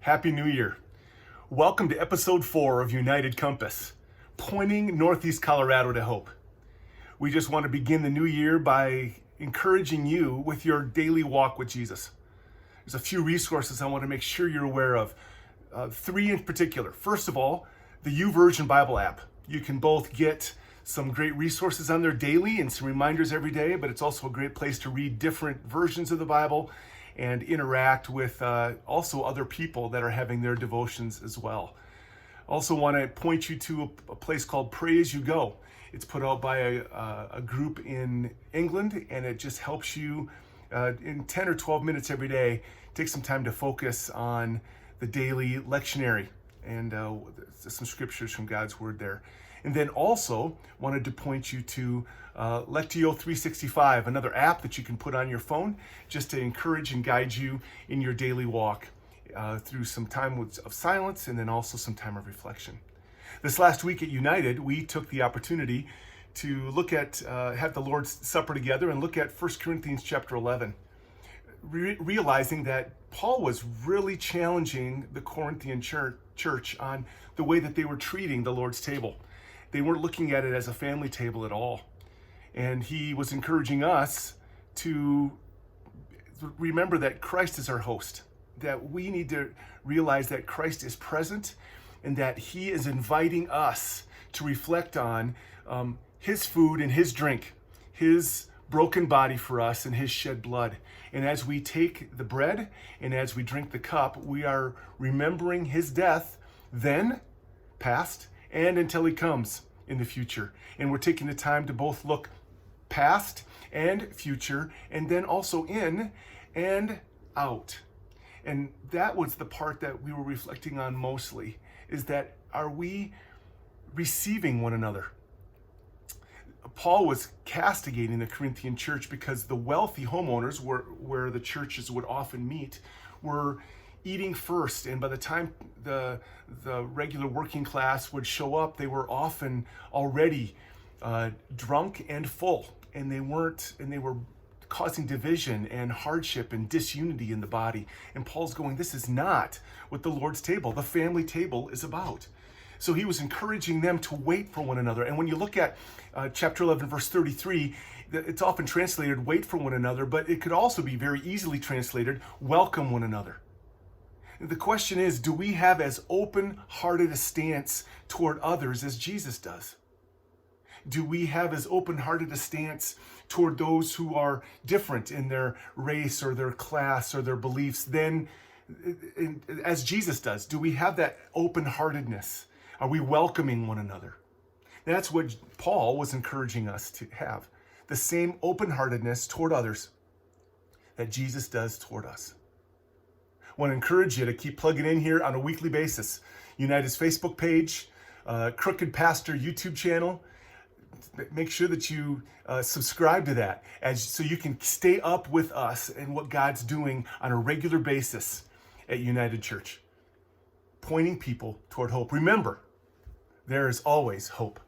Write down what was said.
Happy New Year. Welcome to episode 4 of United Compass, pointing Northeast Colorado to hope. We just want to begin the new year by encouraging you with your daily walk with Jesus. There's a few resources I want to make sure you're aware of. 3 in particular. First of all, the YouVersion Bible app. You can both get some great resources on there daily and some reminders every day, but it's also a great place to read different versions of the Bible and interact with also other people that are having their devotions as well. Also want to point you to a place called Pray As You Go. It's put out by a group in England, and it just helps you in 10 or 12 minutes every day take some time to focus on the daily lectionary and some scriptures from God's Word there. And then also wanted to point you to Lectio 365, another app that you can put on your phone just to encourage and guide you in your daily walk through some time of silence and then also some time of reflection. This last week at United, we took the opportunity to look at, have the Lord's Supper together and look at 1 Corinthians chapter 11, realizing that Paul was really challenging the Corinthian church on the way that they were treating the Lord's table. They weren't looking at it as a family table at all. And he was encouraging us to remember that Christ is our host, that we need to realize that Christ is present and that he is inviting us to reflect on his food and his drink, his broken body for us and his shed blood. And as we take the bread and as we drink the cup, we are remembering his death then, past, and until he comes in the future. And we're taking the time to both look past and future, and then also in and out. And that was the part that we were reflecting on mostly, is that are we receiving one another? Paul was castigating the Corinthian church because the wealthy homeowners, where the churches would often meet, were eating first, and by the time the regular working class would show up, they were often already drunk and full, and they were causing division and hardship and disunity in the body. And Paul's going, this is not what the Lord's table, the family table, is about. So he was encouraging them to wait for one another. And when you look at chapter 11, verse 33, it's often translated wait for one another, but it could also be very easily translated welcome one another. The question is, do we have as open-hearted a stance toward others as Jesus does? Do we have as open-hearted a stance toward those who are different in their race or their class or their beliefs than as Jesus does? Do we have that open-heartedness? Are we welcoming one another? That's what Paul was encouraging us to have, the same open-heartedness toward others that Jesus does toward us. I want to encourage you to keep plugging in here on a weekly basis. United's Facebook page, Crooked Pastor YouTube channel. Make sure that you subscribe to that so you can stay up with us and what God's doing on a regular basis at United Church, pointing people toward hope. Remember, there is always hope.